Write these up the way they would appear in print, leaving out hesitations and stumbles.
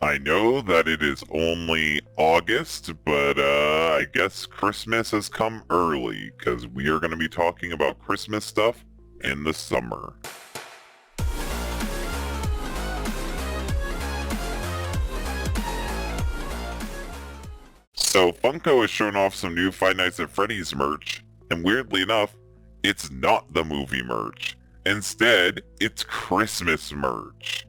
I know that it is only August, but I guess Christmas has come early because we are going to be talking about Christmas stuff in the summer. So Funko has shown off some new Five Nights at Freddy's merch, and weirdly enough, it's not the movie merch. Instead, it's Christmas merch.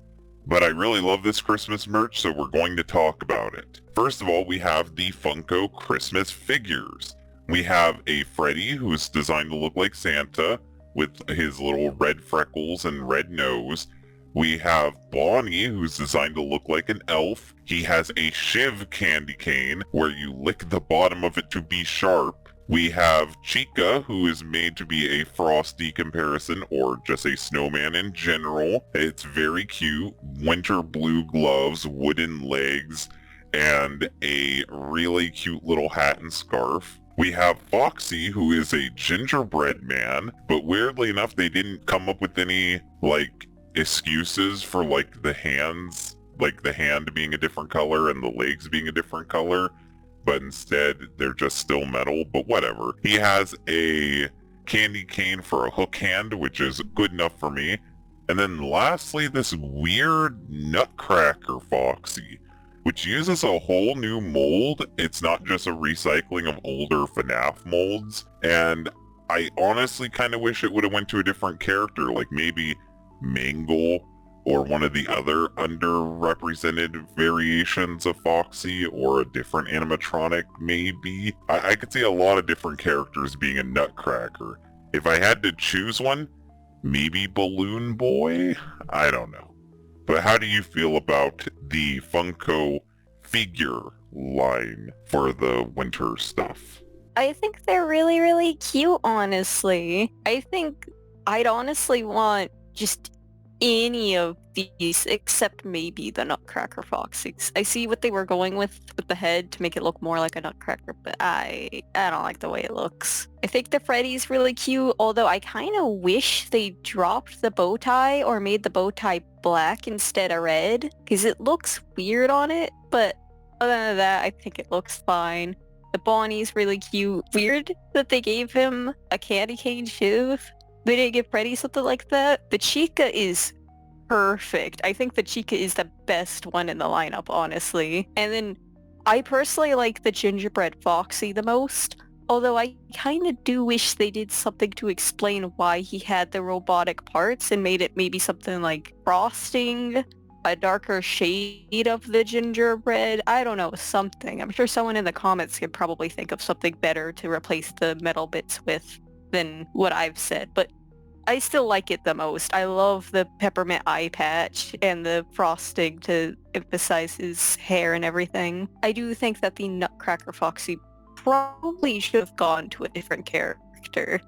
But I really love this Christmas merch, so we're going to talk about it. First of all, we have the Funko Christmas figures. We have a Freddy who's designed to look like Santa with his little red freckles and red nose. We have Bonnie, who's designed to look like an elf. He has a Shiv candy cane, where you lick the bottom of it to be sharp. We have Chica, who is made to be a Frosty comparison, or just a snowman in general. It's very cute. Winter blue gloves, wooden legs, and a really cute little hat and scarf. We have Foxy, who is a gingerbread man, but weirdly enough, they didn't come up with any, excuses for the hands, like the hand being a different color and the legs being a different color, but instead they're just still metal, but whatever. He has a candy cane for a hook hand, which is good enough for me. And then lastly, this weird Nutcracker Foxy, which uses a whole new mold. It's not just a recycling of older Fnaf molds, and I honestly kind of wish it would have went to a different character, like maybe Mangle or one of the other underrepresented variations of Foxy, or a different animatronic maybe. I could see a lot of different characters being a Nutcracker. If I had to choose one, maybe Balloon Boy? I don't know. But how do you feel about the Funko figure line for the winter stuff? I think they're really, really cute, honestly. I think I'd honestly want just any of these except maybe the Nutcracker Foxies. I see what they were going with the head to make it look more like a Nutcracker, but I don't like the way it looks. I think the Freddy's really cute, although I kind of wish they dropped the bow tie or made the bow tie black instead of red, because it looks weird on it, but other than that, I think it looks fine. The Bonnie's really cute. Weird that they gave him a candy cane Shiv. They didn't give Freddy something like that. The Chica is perfect. I think the Chica is the best one in the lineup, honestly. And then I personally like the Gingerbread Foxy the most, although I kind of do wish they did something to explain why he had the robotic parts and made it maybe something like frosting, a darker shade of the gingerbread. I don't know, something. I'm sure someone in the comments could probably think of something better to replace the metal bits with than what I've said, but I still like it the most. I love the peppermint eye patch and the frosting to emphasize his hair and everything. I do think that the Nutcracker Foxy probably should have gone to a different character,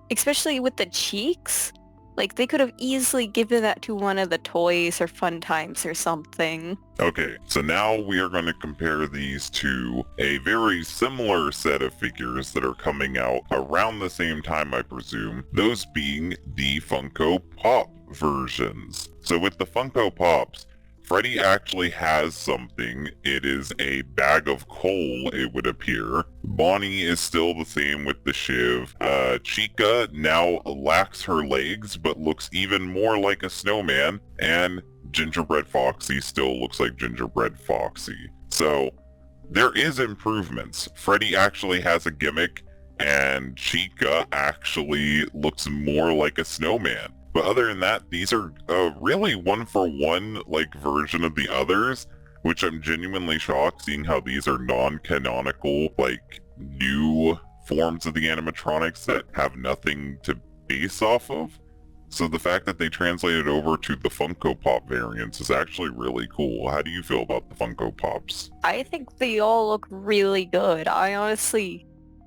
especially with the cheeks. Like, they could have easily given that to one of the toys or Fun Times or something. Okay, so now we are going to compare these to a very similar set of figures that are coming out around the same time, I presume, those being the Funko Pop versions. So with the Funko Pops, Freddy actually has something. It is a bag of coal, it would appear. Bonnie is still the same with the Shiv. Chica now lacks her legs, but looks even more like a snowman. And Gingerbread Foxy still looks like Gingerbread Foxy. So, there is improvements. Freddy actually has a gimmick, and Chica actually looks more like a snowman. But other than that, these are really one-for-one version of the others, which I'm genuinely shocked seeing how these are non-canonical, new forms of the animatronics that have nothing to base off of. So the fact that they translated over to the Funko Pop variants is actually really cool. How do you feel about the Funko Pops? I think they all look really good.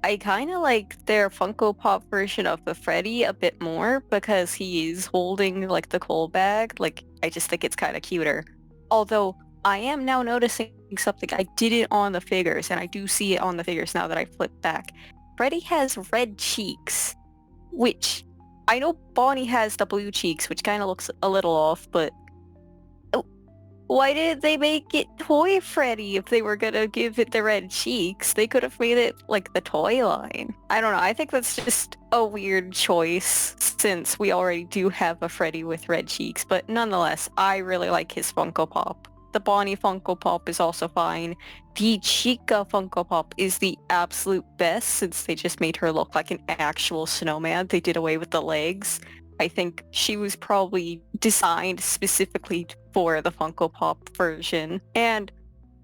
I kind of like their Funko Pop version of the Freddy a bit more because he's holding the coal bag. I just think it's kind of cuter. Although I am now noticing something I didn't on the figures, and I do see it on the figures now that I flip back. Freddy has red cheeks, which I know Bonnie has the blue cheeks, which kind of looks a little off, but Why did they make it Toy Freddy if they were gonna give it the red cheeks? They could have made it like the toy line. I don't know. I think that's just a weird choice since we already do have a Freddy with red cheeks. But nonetheless, I really like his Funko Pop. The Bonnie Funko Pop is also fine. The Chica Funko Pop is the absolute best since they just made her look like an actual snowman. They did away with the legs. I think she was probably designed specifically for the Funko Pop version. And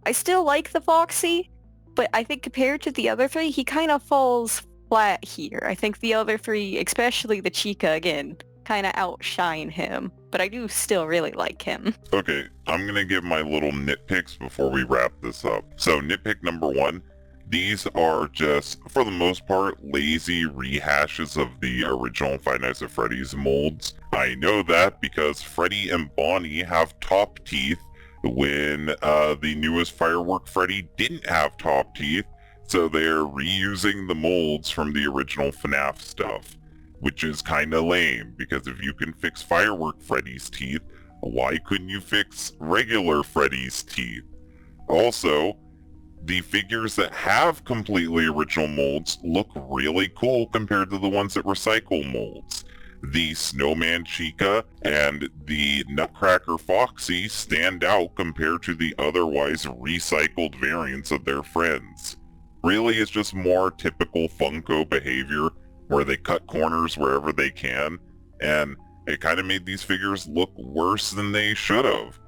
I still like the Foxy, but I think compared to the other three, he kind of falls flat here. I think the other three, especially the Chica again, kind of outshine him. But I do still really like him. Okay, I'm gonna give my little nitpicks before we wrap this up. So nitpick number one, these are just, for the most part, lazy rehashes of the original Five Nights at Freddy's molds. I know that because Freddy and Bonnie have top teeth when the newest Firework Freddy didn't have top teeth, so they're reusing the molds from the original Fnaf stuff, which is kinda lame, because if you can fix Firework Freddy's teeth, why couldn't you fix regular Freddy's teeth? Also, the figures that have completely original molds look really cool compared to the ones that recycle molds. The Snowman Chica and the Nutcracker Foxy stand out compared to the otherwise recycled variants of their friends. Really, it's just more typical Funko behavior where they cut corners wherever they can, and it kind of made these figures look worse than they should have.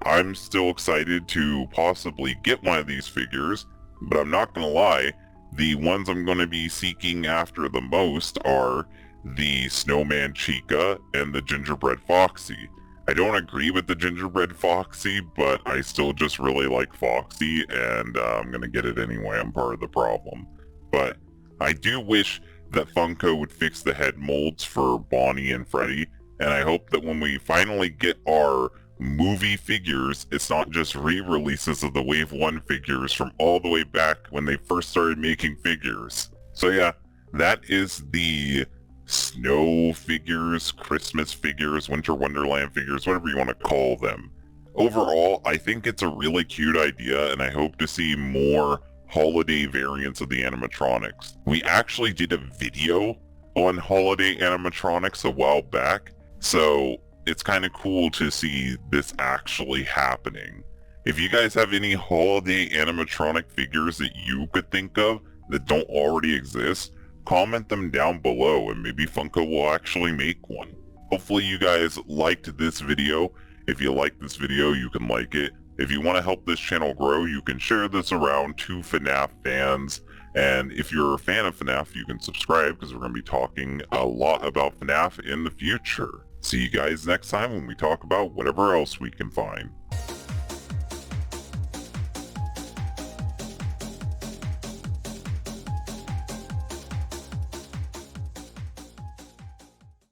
I'm still excited to possibly get one of these figures, but I'm not gonna lie, the ones I'm going to be seeking after the most are the Snowman Chica and the Gingerbread Foxy. I don't agree with the Gingerbread Foxy, but I still just really like Foxy, and I'm gonna get it anyway. I'm part of the problem. But I do wish that Funko would fix the head molds for Bonnie and Freddy, and I hope that when we finally get our movie figures, it's not just re-releases of the Wave 1 figures from all the way back when they first started making figures. So yeah, that is the snow figures, Christmas figures, Winter Wonderland figures, whatever you want to call them. Overall, I think it's a really cute idea, and I hope to see more holiday variants of the animatronics. We actually did a video on holiday animatronics a while back, so it's kind of cool to see this actually happening. If you guys have any holiday animatronic figures that you could think of that don't already exist, comment them down below and maybe Funko will actually make one. Hopefully you guys liked this video. If you like this video, you can like it. If you want to help this channel grow, you can share this around to FNAF fans. And if you're a fan of FNAF, you can subscribe because we're going to be talking a lot about FNAF in the future. See you guys next time when we talk about whatever else we can find.